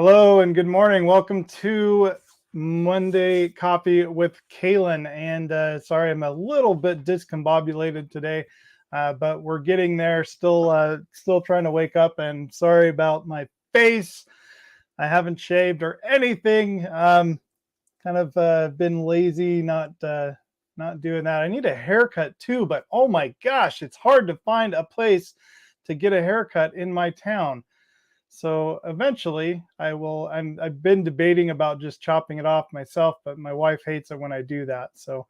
Hello and good morning. Welcome to Monday Coffee with Kalan. And sorry, I'm a little bit discombobulated today, but we're getting there. Still trying to wake up. And sorry about my face. I haven't shaved or anything. Kind of been lazy, not doing that. I need a haircut too, but oh my gosh, it's hard to find a place to get a haircut in my town. So eventually I will. I've been debating about just chopping it off myself, but my wife hates it when I do that. So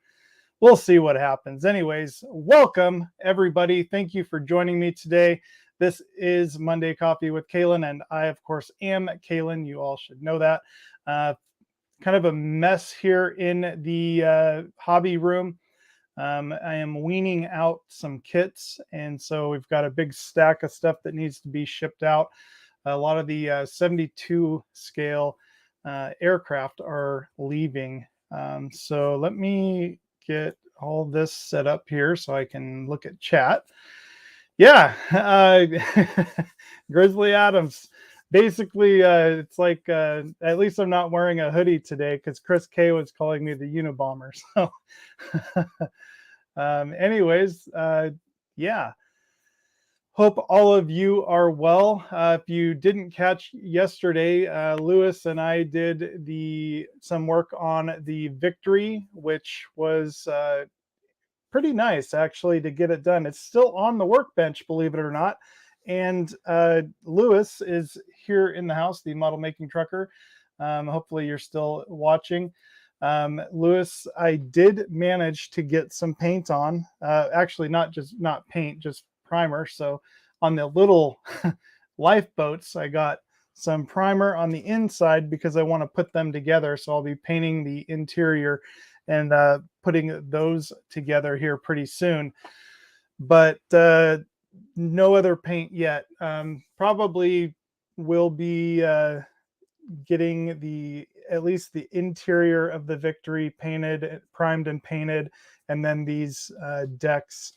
we'll see what happens. Anyways, welcome everybody. Thank you for joining me today. This is Monday Coffee with Kalan, and I, of course, am Kalan. You all should know that. Kind of a mess here in the hobby room. I am weaning out some kits, and so we've got a big stack of stuff that needs to be shipped out. A lot of the 72 scale aircraft are leaving. So let me get all this set up here so I can look at chat. Yeah, Grizzly Adams. Basically, it's like at least I'm not wearing a hoodie today because Chris K was calling me the Unabomber. So, anyways, yeah. Hope all of you are well. If you didn't catch yesterday, Lewis and I did some work on the Victory, which was pretty nice actually to get it done. It's still on the workbench, believe it or not. And Lewis is here in the house, the model making trucker. Hopefully you're still watching. Lewis, I did manage to get some paint on. Actually, not paint, just primer. So on the little lifeboats, I got some primer on the inside because I want to put them together. So I'll be painting the interior and putting those together here pretty soon. But no other paint yet. Probably will be getting at least the interior of the Victory painted, primed and painted, and then these decks.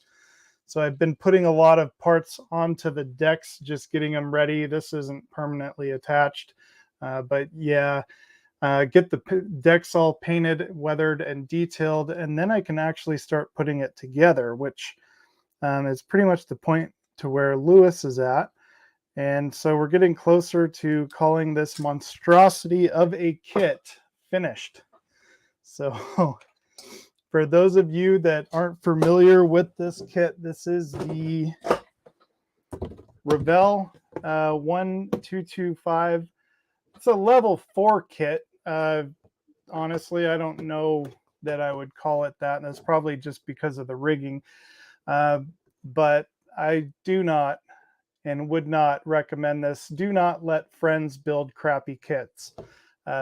So I've been putting a lot of parts onto the decks, just getting them ready. This isn't permanently attached, but yeah, get the decks all painted, weathered, and detailed, and then I can actually start putting it together, which is pretty much the point to where Lewis is at. And so we're getting closer to calling this monstrosity of a kit finished. So for those of you that aren't familiar with this kit, this is the Revell 1225. It's a level 4 kit. Honestly, I don't know that I would call it that. And that's probably just because of the rigging. But I do not and would not recommend this. Do not let friends build crappy kits.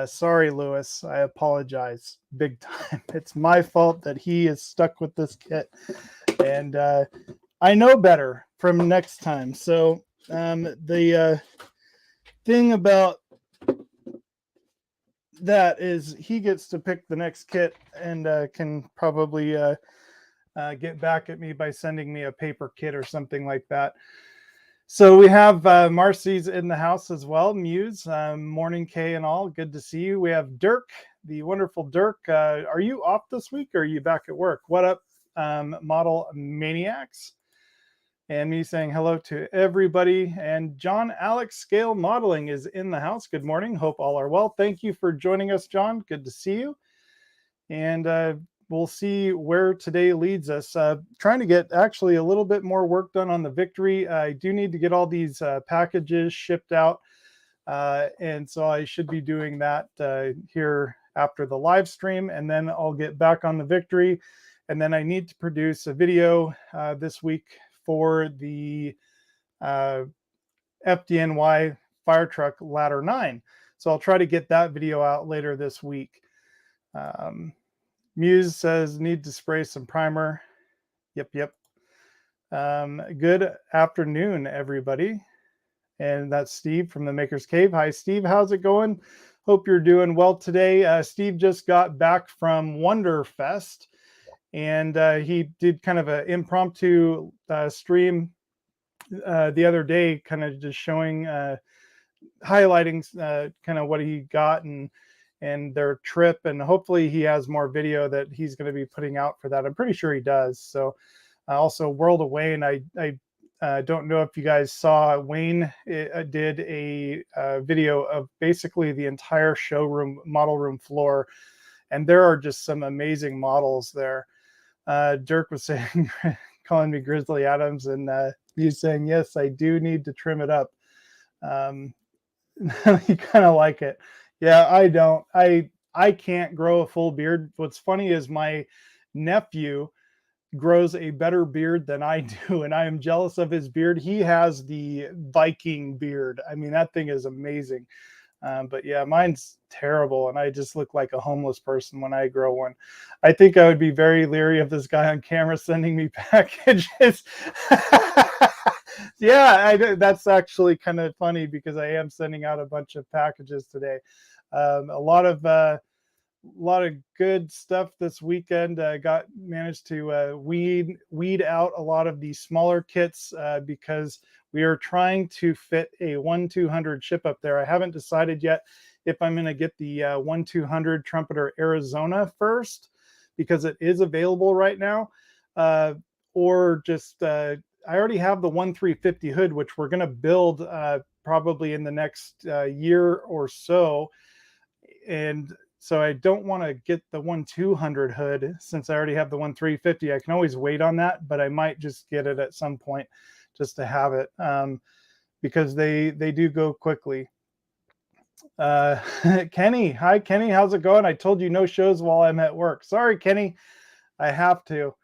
Sorry, Lewis. I apologize big time. It's my fault that he is stuck with this kit. And I know better from next time. So the thing about that is he gets to pick the next kit and can probably get back at me by sending me a paper kit or something like that. So we have Marcy's in the house as well, Muse, Morning K and all. Good to see you. We have Dirk, the wonderful Dirk. Are you off this week or are you back at work? What up, model maniacs? And me saying hello to everybody. And John Alex Scale Modeling is in the house. Good morning. Hope all are well. Thank you for joining us, John. Good to see you. And we'll see where today leads us. Trying to get actually a little bit more work done on the Victory. I do need to get all these packages shipped out. And so I should be doing that here after the live stream. And then I'll get back on the Victory. And then I need to produce a video this week for the FDNY Fire Truck Ladder 9. So I'll try to get that video out later this week. Muse says, need to spray some primer. Yep. Good afternoon, everybody. And that's Steve from the Maker's Cave. Hi, Steve. How's it going? Hope you're doing well today. Steve just got back from Wonderfest, and he did kind of an impromptu stream the other day, kind of just showing highlighting kind of what he got and their trip, and hopefully he has more video that he's going to be putting out for that. I'm pretty sure he does. So also World of Wayne, I don't know if you guys saw, Wayne did a video of basically the entire showroom model room floor, and there are just some amazing models there. Dirk was saying, calling me Grizzly Adams, and he's saying, yes, I do need to trim it up. You kind of like it. Yeah, I don't. I can't grow a full beard. What's funny is my nephew grows a better beard than I do, and I am jealous of his beard. He has the Viking beard. I mean, that thing is amazing. But yeah, mine's terrible, and I just look like a homeless person when I grow one. I think I would be very leery of this guy on camera sending me packages. Yeah, that's actually kind of funny because I am sending out a bunch of packages today. A lot of good stuff this weekend. Managed to weed out a lot of the smaller kits because we are trying to fit a 1-200 ship up there. I haven't decided yet if I'm going to get the 1-200 Trumpeter Arizona first, because it is available right now, or just I already have the 1-350 hood, which we're going to build probably in the next year or so. And so I don't want to get the 1-200 hood since I already have the 1-350. I can always wait on that, but I might just get it at some point just to have it, because they do go quickly. Kenny, hi Kenny, how's it going? I told you no shows while I'm at work. Sorry, Kenny, I have to.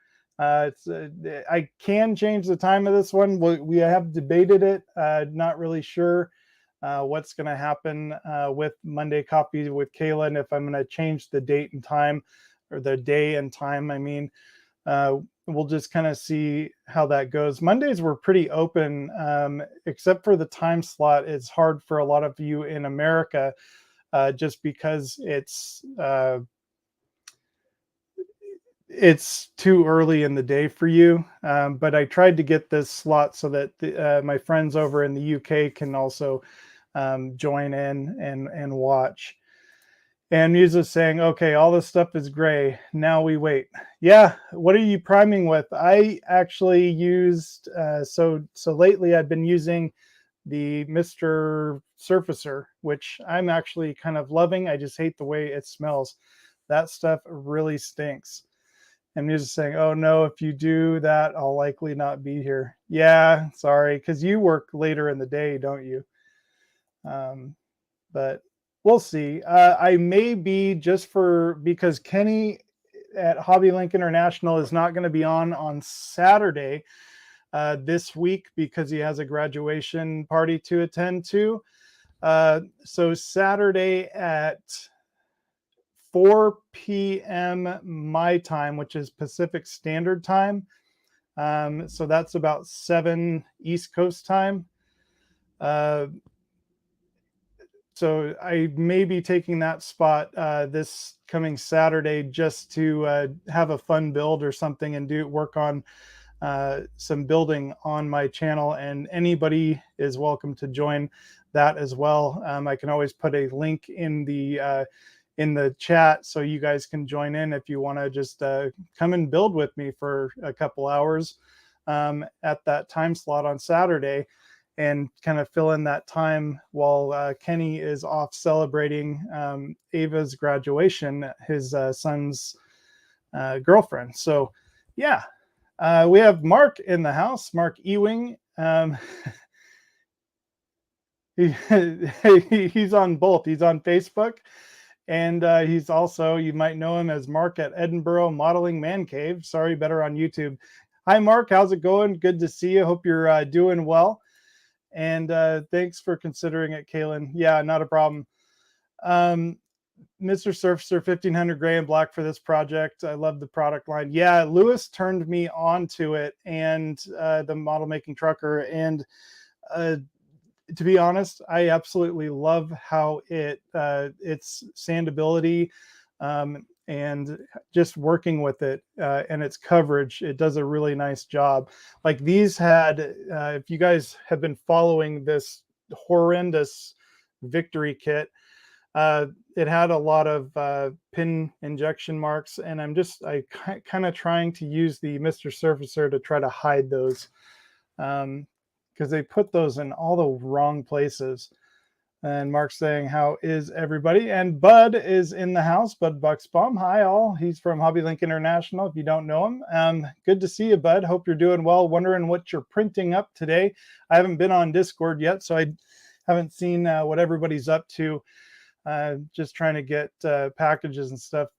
I can change the time of this one. We have debated it. Not really sure what's going to happen with Monday Coffee with Kalan, if I'm going to change the date and time, or the day and time. I mean, we'll just kind of see how that goes. Mondays were pretty open, except for the time slot. It's hard for a lot of you in America, just because it's too early in the day for you. But I tried to get this slot so that my friends over in the UK can also join in and watch. And Musa's saying, okay, all this stuff is gray. Now we wait. Yeah, what are you priming with? I actually used, so lately I've been using the Mr. Surfacer, which I'm actually kind of loving. I just hate the way it smells. That stuff really stinks. And Musa's saying, oh no, if you do that, I'll likely not be here. Yeah, sorry, because you work later in the day, don't you? But we'll see. I may be, because Kenny at HobbyLink International is not going to be on Saturday this week because he has a graduation party to attend to. So Saturday at 4 p.m. my time, which is Pacific Standard Time. So that's about 7 East Coast time. So I may be taking that spot this coming Saturday just to have a fun build or something and work on some building on my channel. And anybody is welcome to join that as well. I can always put a link in the chat so you guys can join in if you want to just come and build with me for a couple hours at that time slot on Saturday, and kind of fill in that time while Kenny is off celebrating Ava's graduation, his son's girlfriend. So yeah, we have Mark in the house, Mark Ewing. He's on both. He's on Facebook, and he's also, you might know him as Mark at Edinburgh Modeling Man Cave. Sorry, better on YouTube. Hi, Mark. How's it going? Good to see you. Hope you're doing well. And thanks for considering it, Kalan. Yeah, not a problem. Mr. Surfacer 1500 gray and black for this project. I love the product line. Yeah, Lewis turned me on to it, and the model making trucker. And to be honest, I absolutely love how its sandability and just working with it and its coverage. It does a really nice job. Like these had, if you guys have been following this horrendous Victory kit. It had a lot of pin injection marks, and I kind of trying to use the Mr. Surfacer to try to hide those, because they put those in all the wrong places. And Mark's saying, how is everybody? And Bud is in the house, Bud Bucksbaum. Hi, all. He's from HobbyLink International, if you don't know him. Good to see you, Bud. Hope you're doing well. Wondering what you're printing up today. I haven't been on Discord yet, so I haven't seen what everybody's up to. Just trying to get packages and stuff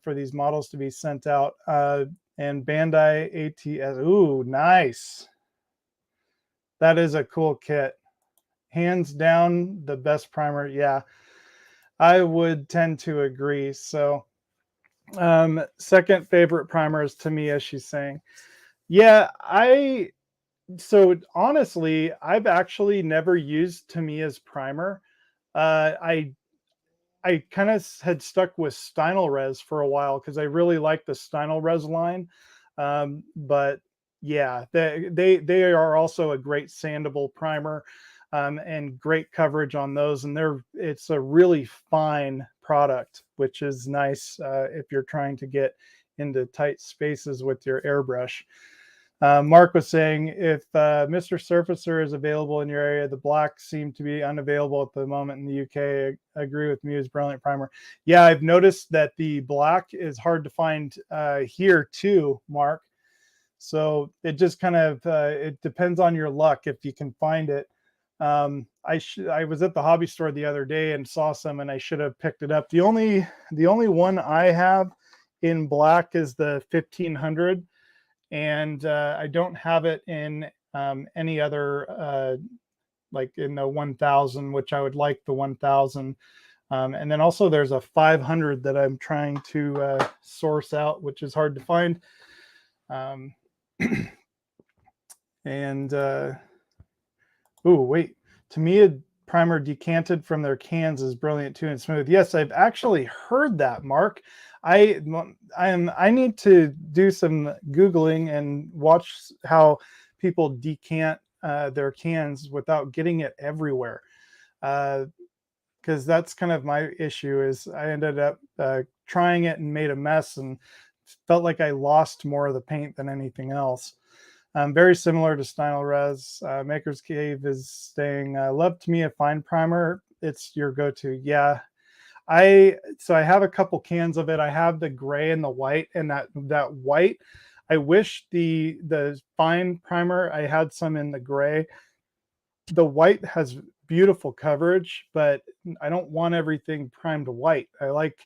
for these models to be sent out. And Bandai ATS. Ooh, nice. That is a cool kit. Hands down, the best primer. Yeah, I would tend to agree. So second favorite primer is Tamiya, she's saying. Yeah, so honestly, I've actually never used Tamiya's primer. I kind of had stuck with Stynylrez for a while because I really like the Stynylrez line. But yeah, they are also a great sandable primer. And great coverage on those, and it's a really fine product, which is nice if you're trying to get into tight spaces with your airbrush. Mark was saying, if Mr. Surfacer is available in your area, the black seem to be unavailable at the moment in the UK. I agree with Mew's brilliant primer. Yeah, I've noticed that the black is hard to find here too, Mark. So it just kind of it depends on your luck if you can find it. I was at the hobby store the other day and saw some, and I should have picked it up. The only one I have in black is the 1500, and I don't have it in any other like in the 1000, which I would like the 1000. And then also there's a 500 that I'm trying to source out, which is hard to find. And ooh, wait. Tamiya primer decanted from their cans is brilliant too and smooth. Yes, I've actually heard that, Mark. I need to do some Googling and watch how people decant their cans without getting it everywhere. Because that's kind of my issue is I ended up trying it and made a mess and felt like I lost more of the paint than anything else. Very similar to Stynylrez. Maker's Cave is saying, love Tamiya fine primer. It's your go-to. Yeah. So I have a couple cans of it. I have the gray and the white, and that white, I wish the fine primer, I had some in the gray. The white has beautiful coverage, but I don't want everything primed white. I like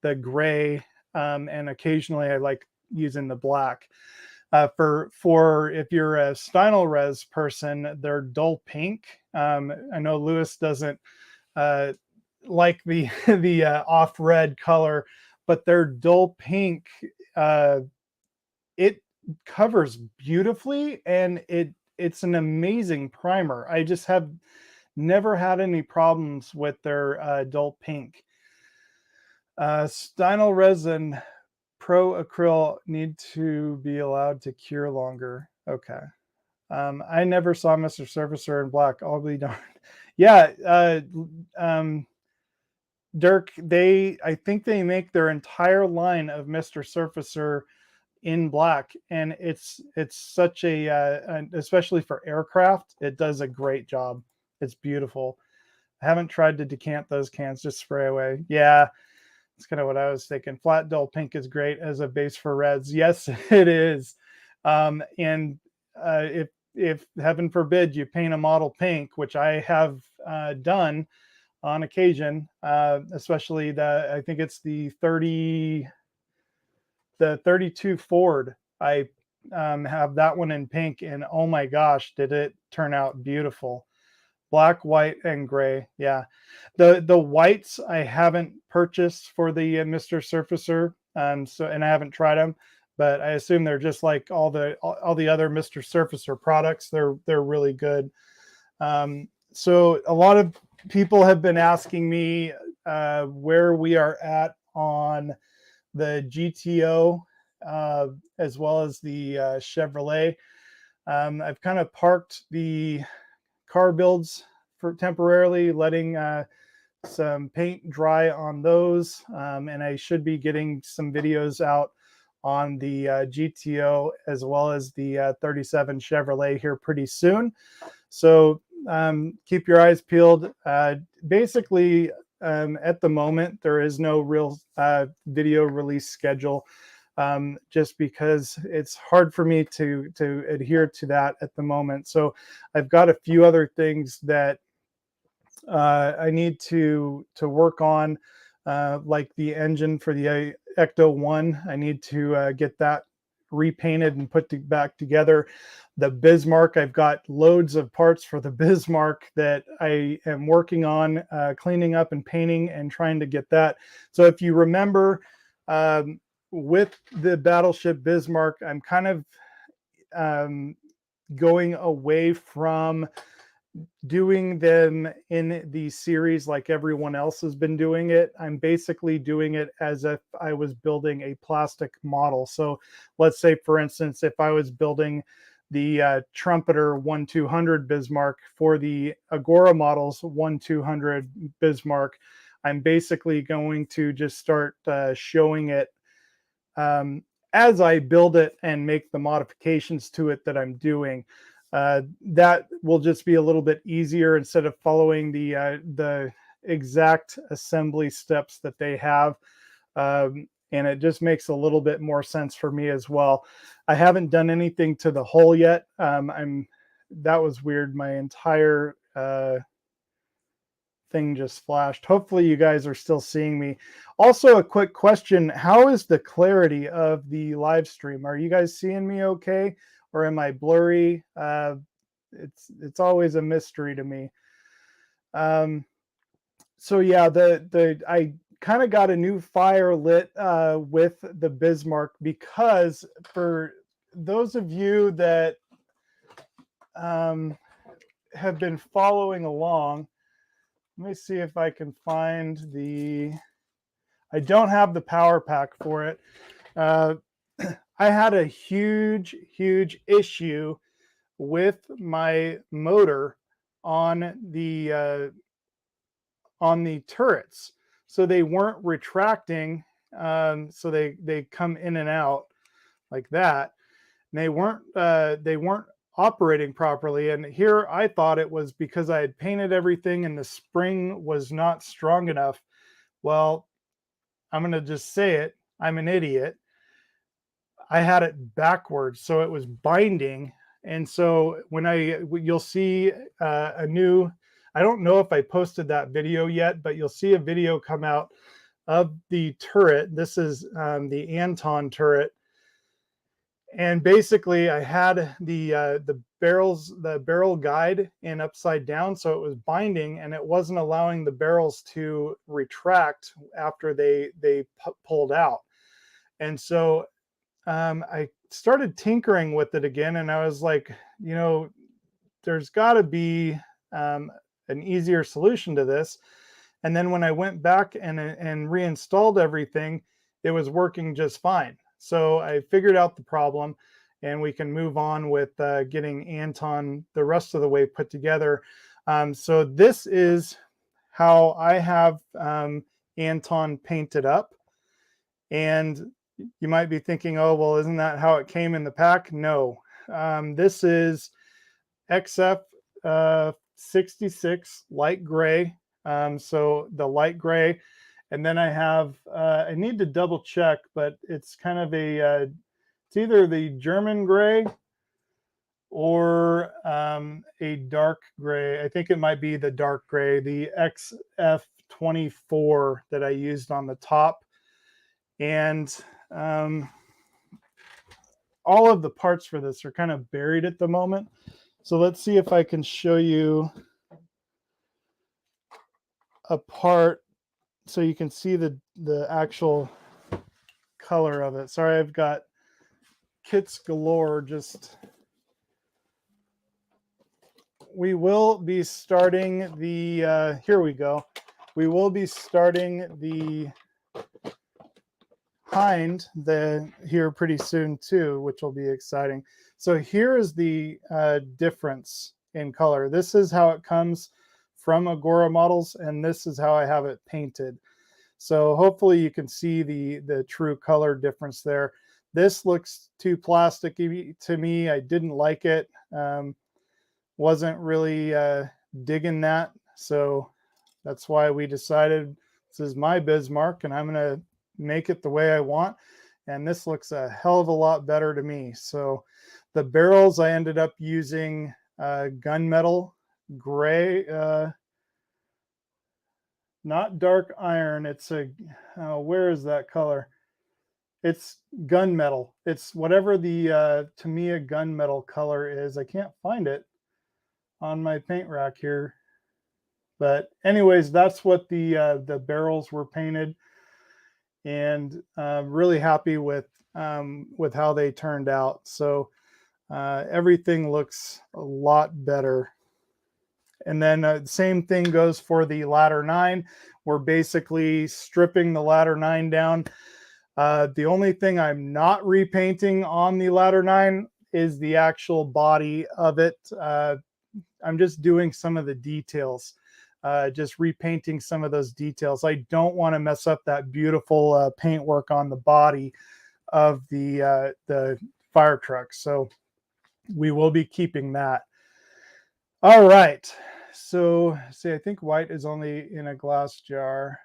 the gray, and occasionally I like using the black. For if you're a Stynylrez person, they're dull pink. I know Lewis doesn't like the off red color, but they're dull pink. It covers beautifully, and it's an amazing primer. I just have never had any problems with their dull pink. Stynylrez and Pro Acryl need to be allowed to cure longer. Okay. I never saw Mr. Surfacer in black. I'll be darned. Yeah. Dirk, I think they make their entire line of Mr. Surfacer in black, and it's such especially for aircraft, it does a great job. It's beautiful. I haven't tried to decant those cans, just spray away. Yeah. That's kind of what I was thinking. Flat dull pink is great as a base for reds. Yes, it is. And if heaven forbid you paint a model pink, which I have done on occasion, especially I think it's the 32 Ford. I have that one in pink, and oh my gosh, did it turn out beautiful. Black, white, and gray. Yeah. The whites I haven't purchased for the Mr. Surfacer. And I haven't tried them, but I assume they're just like all the other Mr. Surfacer products. They're really good. So a lot of people have been asking me where we are at on the GTO as well as the Chevrolet. I've kind of parked the car builds for temporarily, letting some paint dry on those, and I should be getting some videos out on the GTO as well as the 37 Chevrolet here pretty soon. So keep your eyes peeled. Basically, at the moment, there is no real video release schedule, just because it's hard for me to adhere to that at the moment. So I've got a few other things that I need to work on, like the engine for the Ecto 1. I need to get that repainted and put back together. The Bismarck, I've got loads of parts for the Bismarck that I am working on cleaning up and painting and trying to get that. So if you remember, with the Battleship Bismarck, I'm kind of going away from doing them in the series like everyone else has been doing it. I'm basically doing it as if I was building a plastic model. So let's say, for instance, if I was building the Trumpeter 1200 Bismarck for the Agora models 1200 Bismarck, I'm basically going to just start showing it as I build it and make the modifications to it that I'm doing. That will just be a little bit easier instead of following the exact assembly steps that they have. And it just makes a little bit more sense for me as well. I haven't done anything to the hull yet. That was weird. My entire thing just flashed. Hopefully you guys are still seeing me. Also, a quick question. How is the clarity of the live stream? Are you guys seeing me okay? Or am I blurry? It's always a mystery to me. So yeah, I kind of got a new fire lit with the Bismarck, because for those of you that have been following along, let me see if I can find I don't have the power pack for it. I had a huge issue with my motor on the turrets. So they weren't retracting. So they come in and out like that. And they weren't operating properly. And here I thought it was because I had painted everything and the spring was not strong enough. Well, I'm going to just say it. I'm an idiot. I had it backwards, so it was binding. And so you'll see a new, I don't know if I posted that video yet, but you'll see a video come out of the turret. This is the Anton turret. And basically I had the barrel guide in upside down, so it was binding and it wasn't allowing the barrels to retract after they pulled out. And so I started tinkering with it again, and I was like, there's got to be an easier solution to this. And then when I went back and reinstalled everything, it was working just fine. So I figured out the problem, and we can move on with getting Anton the rest of the way put together. So this is how I have Anton painted up. And you might be thinking, oh, well, isn't that how it came in the pack? No. This is XF 66 light gray. So the light gray. And then I have, I need to double check, but it's kind of it's either the German gray or a dark gray. I think it might be the dark gray, the XF 24 that I used on the top. And all of the parts for this are kind of buried at the moment. So let's see if I can show you a part so you can see the actual color of it. Sorry, I've got kits galore. We will be starting the, here we go. We will be starting the hind here pretty soon too, which will be exciting. So here is the difference in color. This is how it comes from Agora models, and this is how I have it painted. So hopefully you can see the true color difference there. This looks too plasticky to me. I didn't like it. Wasn't really digging that. So that's why we decided this is my Bismarck and I'm going to make it the way I want. And this looks a hell of a lot better to me. So the barrels, I ended up using gunmetal gray, not dark iron. It's a, where is that color? It's gunmetal. It's whatever the Tamiya gunmetal color is. I can't find it on my paint rack here. But anyways, that's what the barrels were painted, and really happy with how they turned out. So everything looks a lot better. And then same thing goes for the ladder 9. We're basically stripping the ladder 9 down. The only thing I'm not repainting on the ladder 9 is the actual body of it. I'm just doing some of the details, just repainting some of those details. I don't want to mess up that beautiful paintwork on the body of the fire truck. So we will be keeping that. All right. So see, I think white is only in a glass jar.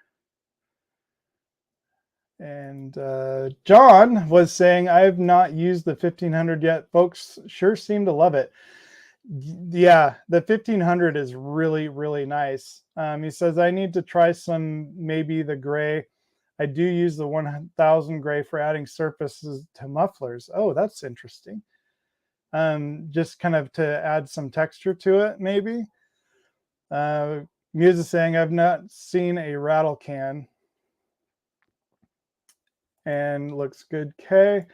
And John was saying, I have not used the 1500 yet. Folks sure seem to love it. Yeah, the 1500 is really, really nice. He says, I need to try some, maybe the gray. I do use the 1000 gray for adding surfaces to mufflers. Oh, that's interesting. Just kind of to add some texture to it, maybe. Muse is saying, I've not seen a rattle can. And looks good, K.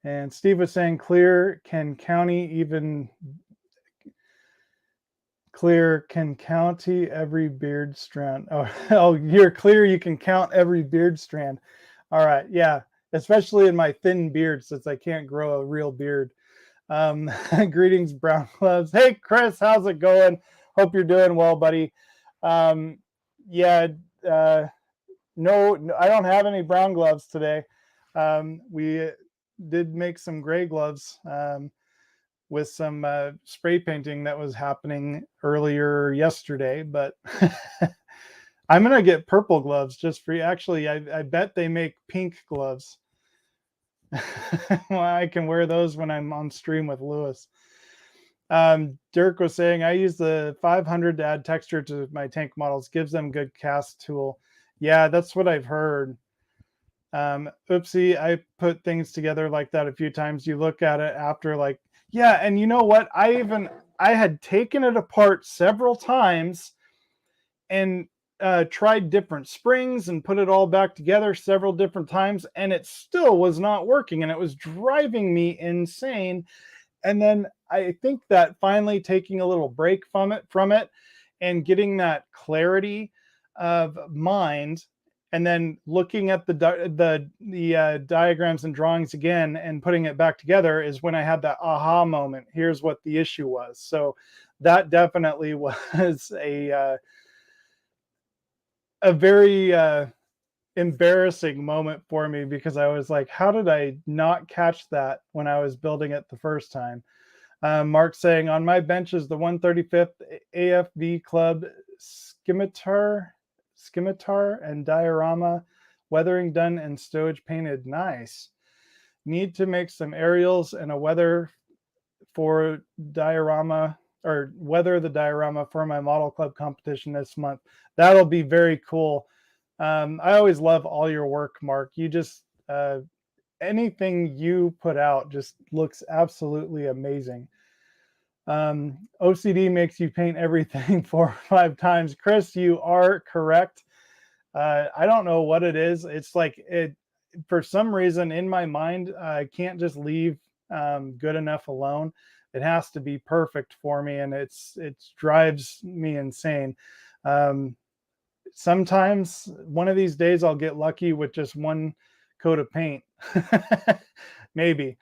And Steve was saying, clear can county every beard strand. Oh, you're clear, you can count every beard strand. All right, yeah, especially in my thin beard, since I can't grow a real beard. Greetings, brown gloves. Hey, Chris, how's it going? Hope you're doing well, buddy. Yeah, no, I don't have any brown gloves today. We did make some gray gloves with some spray painting that was happening earlier yesterday, but I'm going to get purple gloves just for you. Actually, I bet they make pink gloves. Well, I can wear those when I'm on stream with Lewis. Dirk was saying, I use the 500 to add texture to my tank models. Gives them good cast tool. Yeah, that's what I've heard. Oopsie, I put things together like that a few times. You look at it after, like, yeah, and you know what? I had taken it apart several times and tried different springs and put it all back together several different times, and it still was not working, and it was driving me insane. And then I think that finally taking a little break from it and getting that clarity of mind, and then looking at the diagrams and drawings again and putting it back together is when I had that aha moment. Here's what the issue was. So that definitely was a very embarrassing moment for me, because I was like, how did I not catch that when I was building it the first time? Mark saying, on my bench is the 135th AFV Club Scimitar and diorama, weathering done and stowage painted. Nice. Need to make some aerials and a weather for diorama, or weather the diorama for my model club competition this month. That'll be very cool. I always love all your work, Mark. You just anything you put out just looks absolutely amazing. OCD makes you paint everything 4 or 5 times. Chris, you are correct. I don't know what it is. It's like it, for some reason in my mind, I can't just leave good enough alone. It has to be perfect for me, and it drives me insane. Sometimes one of these days I'll get lucky with just one coat of paint. Maybe.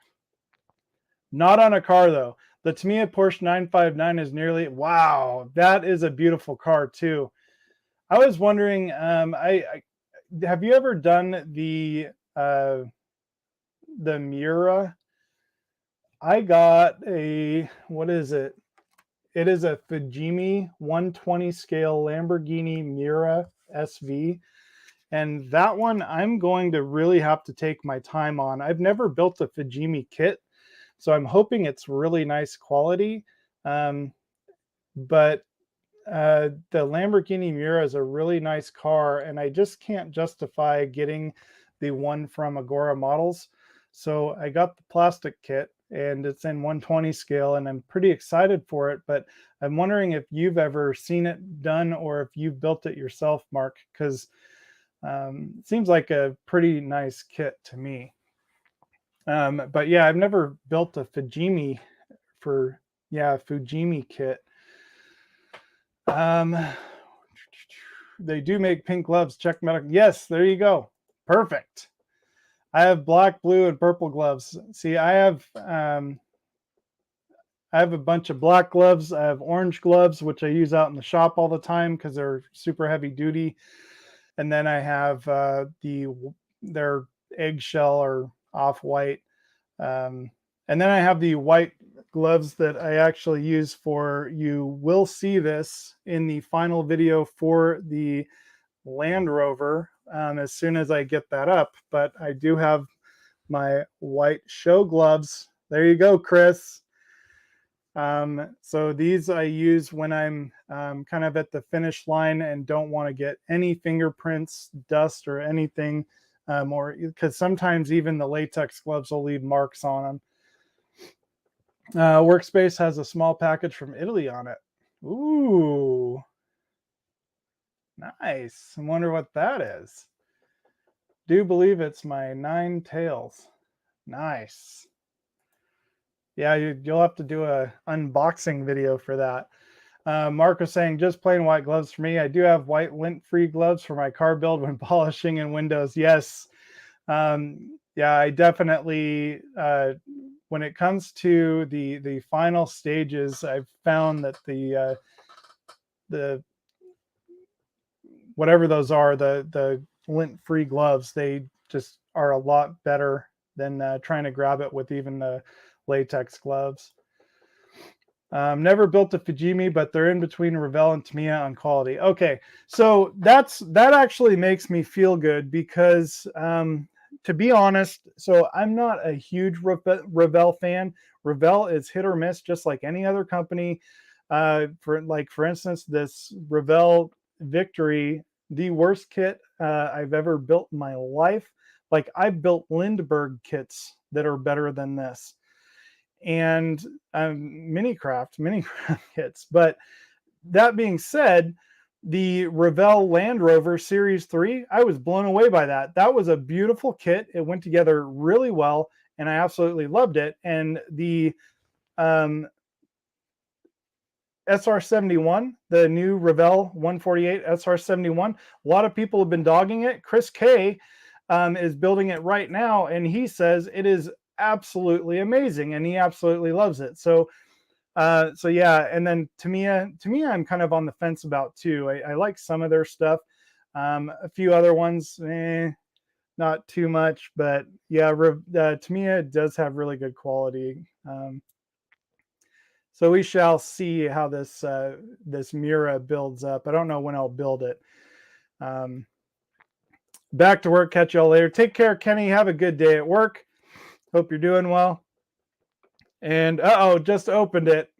Not on a car though. The Tamiya Porsche 959 is nearly, wow, that is a beautiful car too. I was wondering, I have you ever done the Miura? I got a, what is it? It is a Fujimi 120 scale Lamborghini Miura SV. And that one I'm going to really have to take my time on. I've never built a Fujimi kit, so I'm hoping it's really nice quality. But the Lamborghini Miura is a really nice car, and I just can't justify getting the one from Agora Models. So I got the plastic kit, and it's in 120 scale, and I'm pretty excited for it. But I'm wondering if you've ever seen it done or if you've built it yourself, Mark, because it seems like a pretty nice kit to me. But yeah, I've never built a Fujimi Fujimi kit. They do make pink gloves. Check medical. Yes, there you go. Perfect. I have black, blue, and purple gloves. See, I have a bunch of black gloves. I have orange gloves, which I use out in the shop all the time because they're super heavy duty. And then I have their eggshell or off-white. And then I have the white gloves that I actually use for, you will see this in the final video for the Land Rover as soon as I get that up. But I do have my white show gloves. There you go, Chris. So these I use when I'm kind of at the finish line and don't want to get any fingerprints, dust, or anything, or because sometimes even the latex gloves will leave marks on them. Workspace has a small package from Italy on it. Ooh, nice. I wonder what that is. Do believe it's my 9 tails. Nice. Yeah, you'll have to do a unboxing video for that. Mark was saying, just plain white gloves for me. I do have white lint-free gloves for my car build when polishing in windows. Yes. Yeah, I definitely, when it comes to the final stages, I've found that the whatever those are, the lint-free gloves, they just are a lot better than trying to grab it with even the latex gloves. Never built a Fujimi, but they're in between Revell and Tamiya on quality. Okay, so that actually makes me feel good because to be honest, so I'm not a huge Revell fan. Revell is hit or miss, just like any other company. For instance, this Revell Victory, the worst kit I've ever built in my life. Like, I've built Lindbergh kits that are better than this, and minicraft kits. But that being said, the Revell Land Rover Series 3, I was blown away by that. That was a beautiful kit. It went together really well, and I absolutely loved it. And the SR71, the new Revell 148 SR71, a lot of people have been dogging it. Chris K is building it right now, and he says it is absolutely amazing, and he absolutely loves it. So yeah, and then Tamiya, I'm kind of on the fence about too. I like some of their stuff. A few other ones, not too much, but yeah, Tamiya does have really good quality. So we shall see how this Miura builds up. I don't know when I'll build it. Back to work. Catch y'all later. Take care, Kenny. Have a good day at work. Hope you're doing well. And just opened it.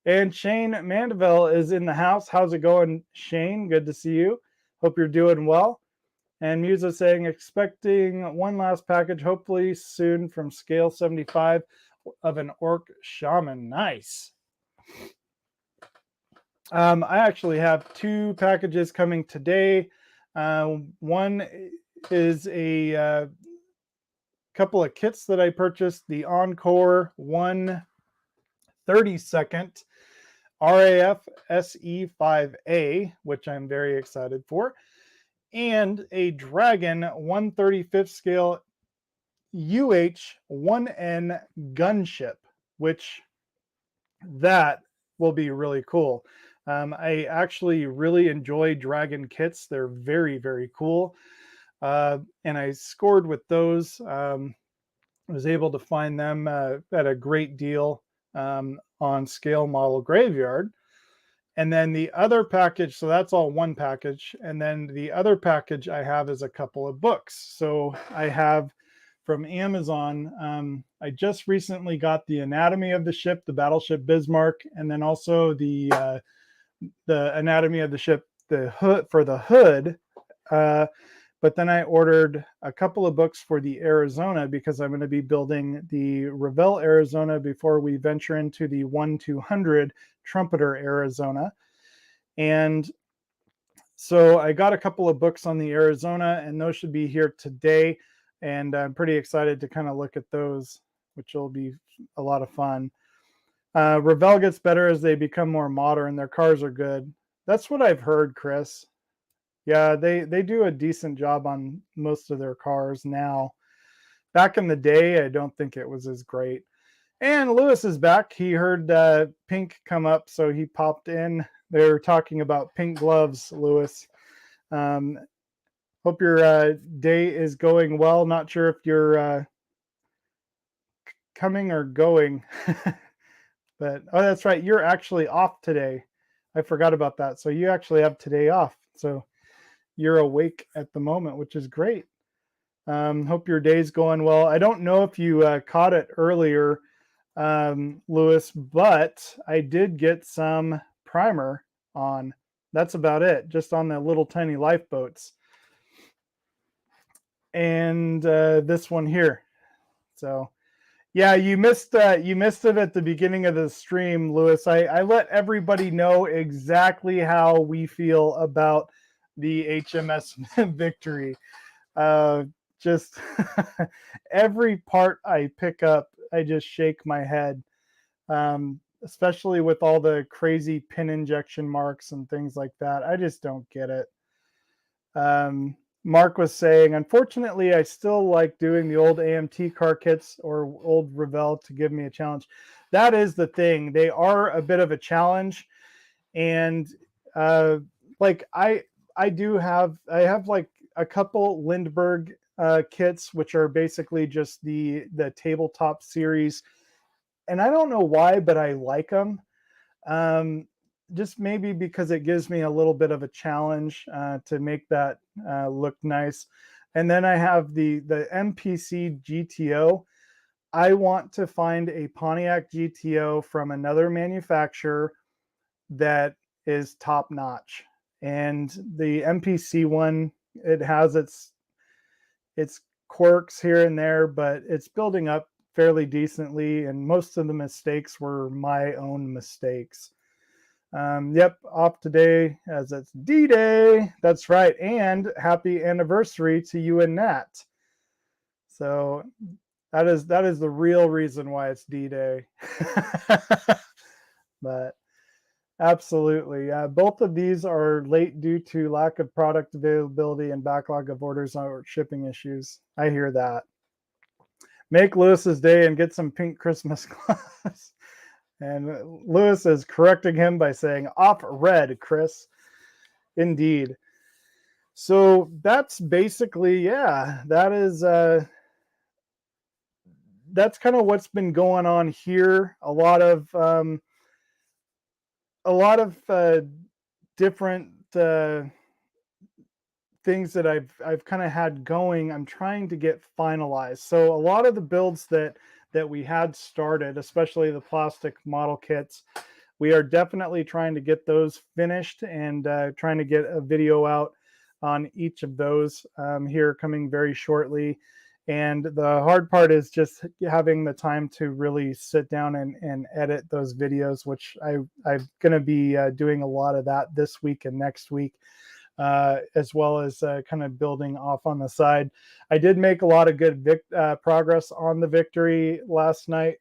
And Shane Mandeville is in the house. How's it going, Shane? Good to see you. Hope you're doing well. And Musa saying, expecting one last package, hopefully soon, from Scale 75 of an Orc Shaman. Nice. I actually have 2 packages coming today. One is a couple of kits that I purchased, the Encore 132nd RAF SE5A, which I'm very excited for, and a Dragon 135th scale UH-1N gunship, which that will be really cool. I actually really enjoy dragon kits. They're very, very cool. And I scored with those. I was able to find them at a great deal on Scale Model Graveyard. And then the other package, so that's all one package. And then the other package I have is a couple of books. So I have from Amazon, I just recently got the Anatomy of the Ship, the Battleship Bismarck, and then also the Anatomy of the Ship, the hood for the hood. But then I ordered a couple of books for the Arizona because I'm going to be building the Revell Arizona before we venture into the 1-200 Trumpeter Arizona. And so I got a couple of books on the Arizona, and those should be here today. And I'm pretty excited to kind of look at those, which will be a lot of fun. Revell gets better as they become more modern. Their cars are good. That's what I've heard, Chris. Yeah, they do a decent job on most of their cars now. Back in the day, I don't think it was as great. And Lewis is back. He heard Pink come up, so he popped in. They were talking about pink gloves, Lewis. Hope your day is going well. Not sure if you're coming or going. But, oh, that's right. You're actually off today. I forgot about that. So you actually have today off. So you're awake at the moment, which is great. Hope your day's going well. I don't know if you caught it earlier, Lewis, but I did get some primer on. That's about it, just on the little tiny lifeboats. And this one here. So yeah, you missed it at the beginning of the stream, Lewis. I let everybody know exactly how we feel about the HMS Victory. Just every part I pick up, I just shake my head, especially with all the crazy pin injection marks and things like that. I just don't get it. Mark was saying, unfortunately, I still like doing the old AMT car kits or old Revell to give me a challenge. That is the thing. They are a bit of a challenge. And like I have like a couple Lindbergh kits, which are basically just the tabletop series. And I don't know why, but I like them. Just maybe because it gives me a little bit of a challenge to make that look nice. And then I have the MPC GTO. I want to find a Pontiac GTO from another manufacturer that is top notch. And the MPC one, it has its quirks here and there, but it's building up fairly decently. And most of the mistakes were my own mistakes. Yep, off today as it's D-Day. That's right. And happy anniversary to you and Nat. So that is the real reason why it's D-Day. But absolutely. Both of these are late due to lack of product availability and backlog of orders or shipping issues. I hear that. Make Lewis's day and get some pink Christmas gloves. And Lewis is correcting him by saying off red, Chris. Indeed. So that's basically, yeah, that's kind of what's been going on here. A lot of different things that I've kind of had going. I'm trying to get finalized. So a lot of the builds that we had started, especially the plastic model kits, we are definitely trying to get those finished and trying to get a video out on each of those here coming very shortly. And the hard part is just having the time to really sit down and edit those videos, which I'm going to be doing a lot of that this week and next week. As well as kind of building off on the side. I did make a lot of good progress on the Victory last night,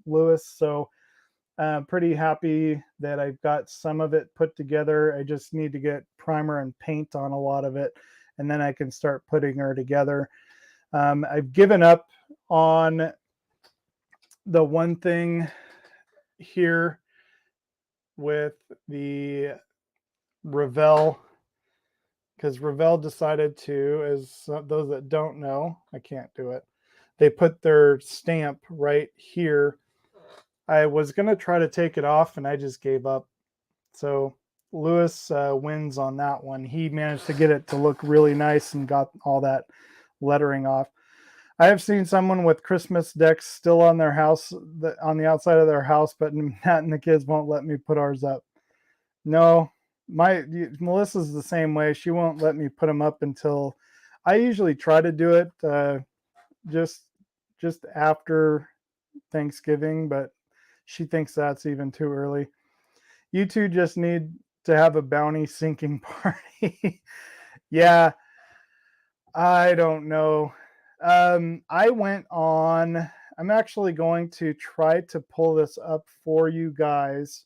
Lewis. So pretty happy that I've got some of it put together. I just need to get primer and paint on a lot of it, and then I can start putting her together. I've given up on the one thing here with the Revell, because Revell decided to, as those that don't know, I can't do it. They put their stamp right here. I was going to try to take it off and I just gave up. So Lewis wins on that one. He managed to get it to look really nice and got all that lettering off. I have seen someone with Christmas decks still on their house, on the outside of their house, but Matt and the kids won't let me put ours up. No, Melissa's the same way. She won't let me put them up until I usually try to do it just after Thanksgiving, but she thinks that's even too early. You two just need to have a bounty sinking party. Yeah, I don't know. I went on, I'm actually going to try to pull this up for you guys.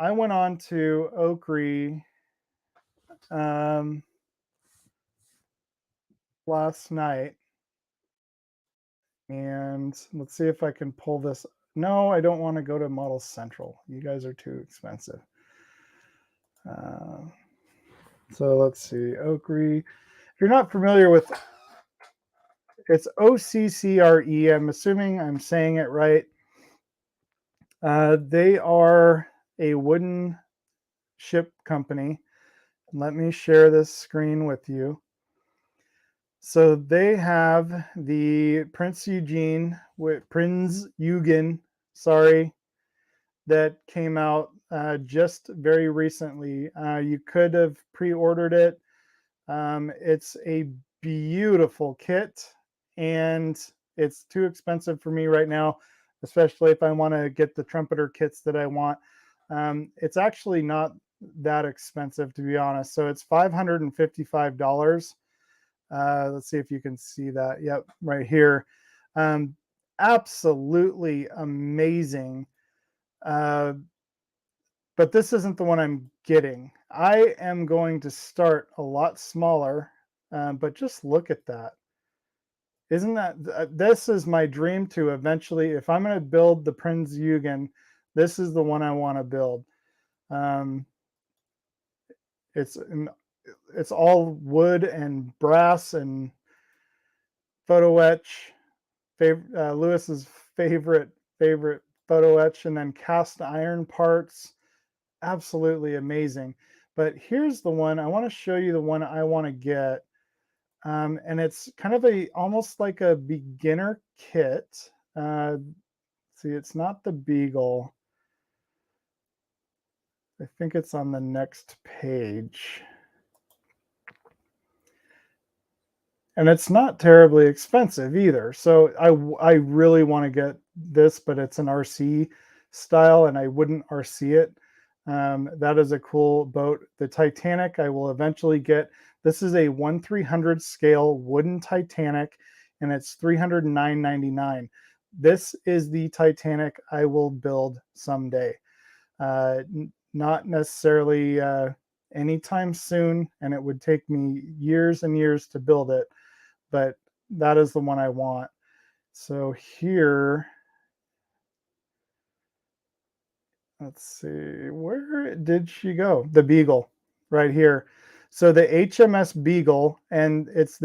I went on to Oakley last night, and let's see if I can pull this. No, I don't want to go to Model Central. You guys are too expensive. So let's see, Oakley. If you're not familiar with, it's OCCRE. I'm assuming I'm saying it right. They are a wooden ship company. Let me share this screen with you. So they have the Prince Eugen, sorry, that came out just very recently. You could have pre-ordered it. It's a beautiful kit, and it's too expensive for me right now, especially if I want to get the trumpeter kits that I want. It's actually not that expensive, to be honest. So it's $555. Let's see if you can see that. Yep, right here. Absolutely amazing. But this isn't the one I'm getting. I am going to start a lot smaller, but just look at that. Isn't that, this is my dream to eventually, if I'm going to build the Prinz Eugen, this is the one I want to build. It's all wood and brass and photo etch. Lewis's favorite photo etch, and then cast iron parts. Absolutely amazing. But here's the one I want to show you, the one I want to get. And it's kind of almost like a beginner kit. See, it's not the Beagle. I think it's on the next page. And it's not terribly expensive either. So I really want to get this, but it's an RC style and I wouldn't RC it. That is a cool boat. The Titanic I will eventually get. This is a 1/300 scale wooden Titanic, and it's $309.99. This is the Titanic I will build someday. Not necessarily anytime soon, and it would take me years and years to build it, but that is the one I want. So here, let's see, where did she go? The Beagle, right here. So the HMS Beagle, and it's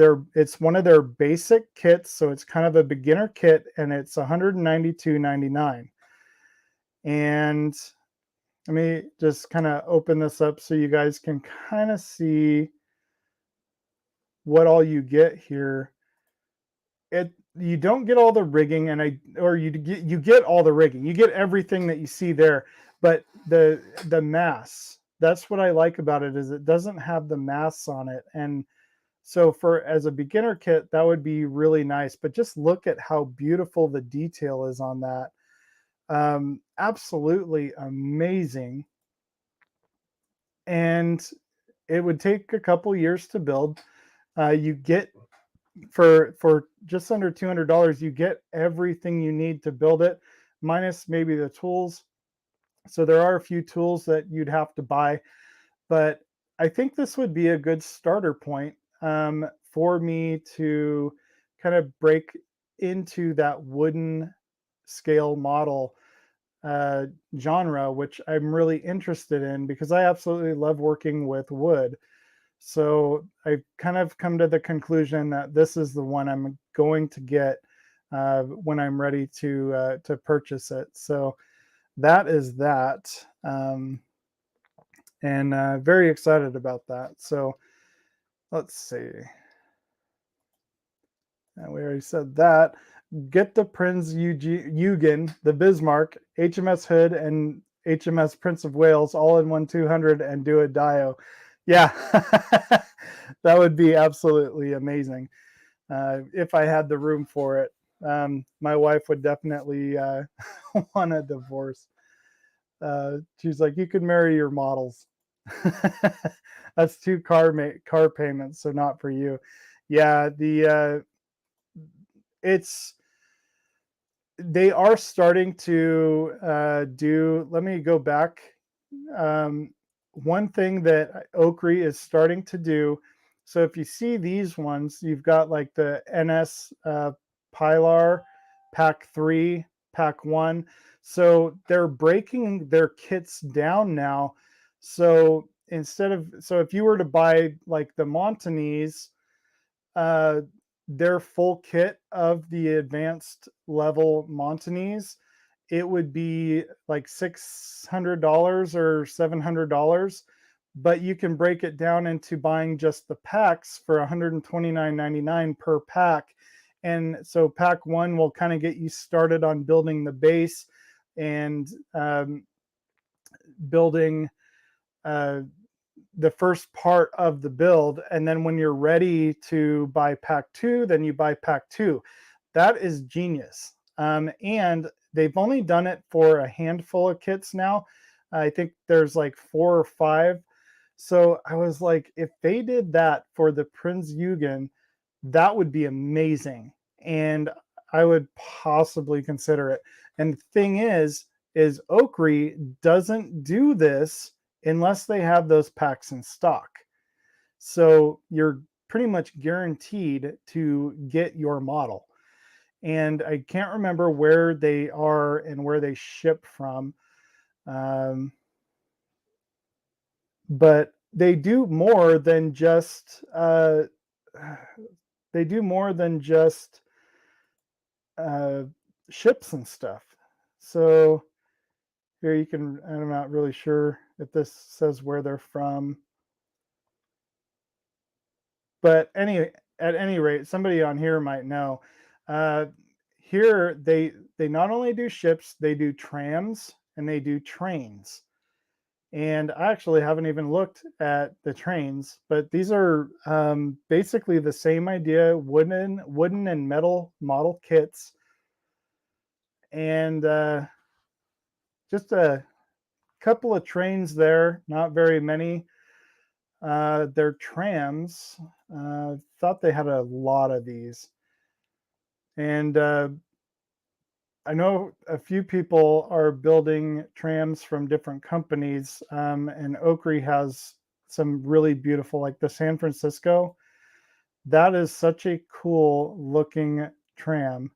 one of their basic kits, so it's kind of a beginner kit, and it's $192.99. And let me just kind of open this up so you guys can kind of see what all you get here. You don't get all the rigging, you get all the rigging. You get everything that you see there, but the mass, that's what I like about it, is it doesn't have the mass on it. And so as a beginner kit, that would be really nice. But just look at how beautiful the detail is on that. Absolutely amazing. And it would take a couple years to build. You get for just under $200, you get everything you need to build it, minus maybe the tools. So there are a few tools that you'd have to buy, but I think this would be a good starter point for me to kind of break into that wooden scale model genre, which I'm really interested in because I absolutely love working with wood. So I kind of come to the conclusion that this is the one I'm going to get when I'm ready to purchase it. So that is that, and very excited about that. So let's see. We already said that. Get the Prinz Eugen, the Bismarck, HMS Hood, and HMS Prince of Wales all in one 200 and do a Dio. Yeah, that would be absolutely amazing if I had the room for it. My wife would definitely want a divorce. She's like, you could marry your models. That's two car payments, so not for you. Yeah, they are starting to do. Let me go back. One thing that Oakley is starting to do. So if you see these ones, you've got like the NS Pilar, Pack 3, Pack 1. So they're breaking their kits down now. So so if you were to buy like the Montanese, uh, their full kit of the advanced level Montanese, it would be like $600 or $700, but you can break it down into buying just the packs for $129.99 per pack. And so pack one will kind of get you started on building the base and building the first part of the build. And then when you're ready to buy pack two, then you buy pack two. That is genius. And they've only done it for a handful of kits now. I think there's like 4 or 5. So I was like, if they did that for the Prinz Eugen, that would be amazing. And I would possibly consider it. And the thing is Oakley doesn't do this unless they have those packs in stock. So you're pretty much guaranteed to get your model. And I can't remember where they are and where they ship from. But they do more than just ships and stuff. So here you can, I'm not really sure if this says where they're from. But at any rate, somebody on here might know. Here they not only do ships, they do trams and they do trains. And I actually haven't even looked at the trains, but these are basically the same idea: wooden and metal model kits, and just a couple of trains there, not very many. They're trams. Thought they had a lot of these. And I know a few people are building trams from different companies. And Oakley has some really beautiful, like the San Francisco. That is such a cool looking tram.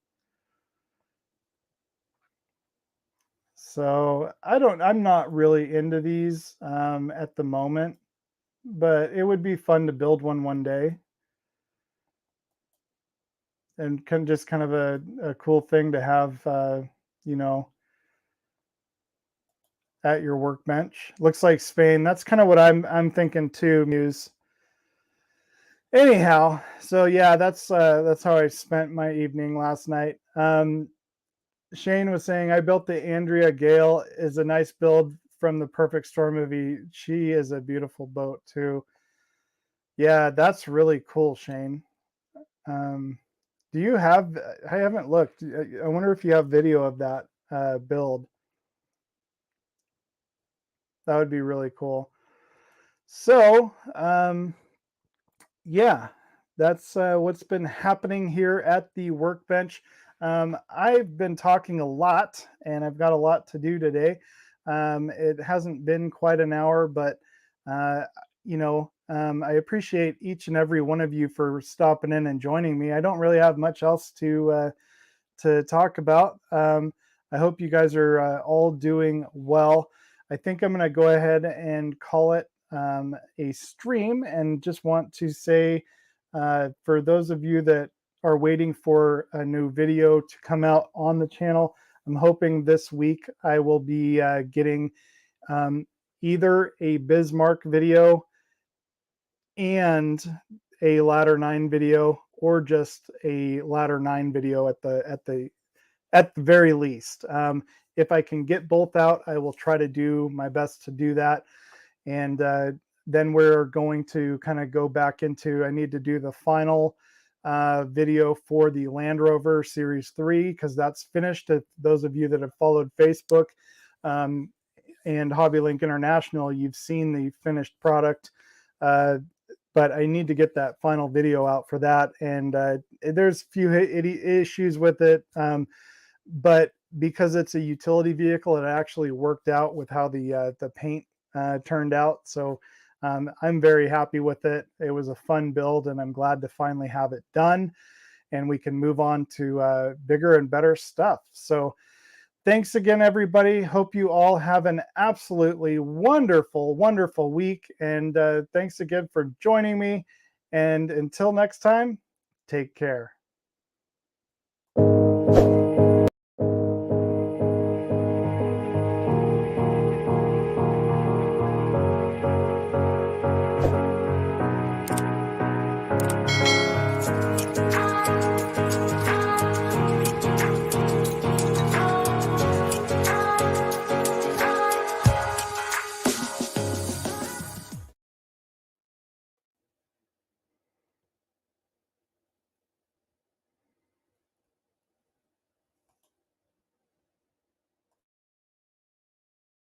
So I'm not really into these at the moment, but it would be fun to build one day. And just kind of a cool thing to have, you know, at your workbench. Looks like Spain. That's kind of what I'm thinking too, Muse. Anyhow, so yeah, that's how I spent my evening last night. Shane was saying I built the Andrea Gale. Is a nice build from the Perfect Storm movie. She is a beautiful boat too. Yeah, that's really cool, Shane. Do you have? I haven't looked. I wonder if you have video of that build. That would be really cool. So, yeah, that's what's been happening here at the workbench. I've been talking a lot, and I've got a lot to do today. It hasn't been quite an hour, but I appreciate each and every one of you for stopping in and joining me. I don't really have much else to talk about. I hope you guys are all doing well. I think I'm going to go ahead and call it a stream, and just want to say for those of you that are waiting for a new video to come out on the channel, I'm hoping this week I will be getting either a Bismarck video and a ladder 9 video, or just a ladder 9 video at the very least. If I can get both out, I will try to do my best to do that. And then we're going to kind of go back into, I need to do the final video for the Land Rover Series 3, because that's finished. If those of you that have followed Facebook and HobbyLink International, you've seen the finished product. But I need to get that final video out for that. And there's a few issues with it. But because it's a utility vehicle, it actually worked out with how the paint turned out. So I'm very happy with it. It was a fun build, and I'm glad to finally have it done, and we can move on to bigger and better stuff. So thanks again, everybody. Hope you all have an absolutely wonderful, wonderful week. And thanks again for joining me. And until next time, take care.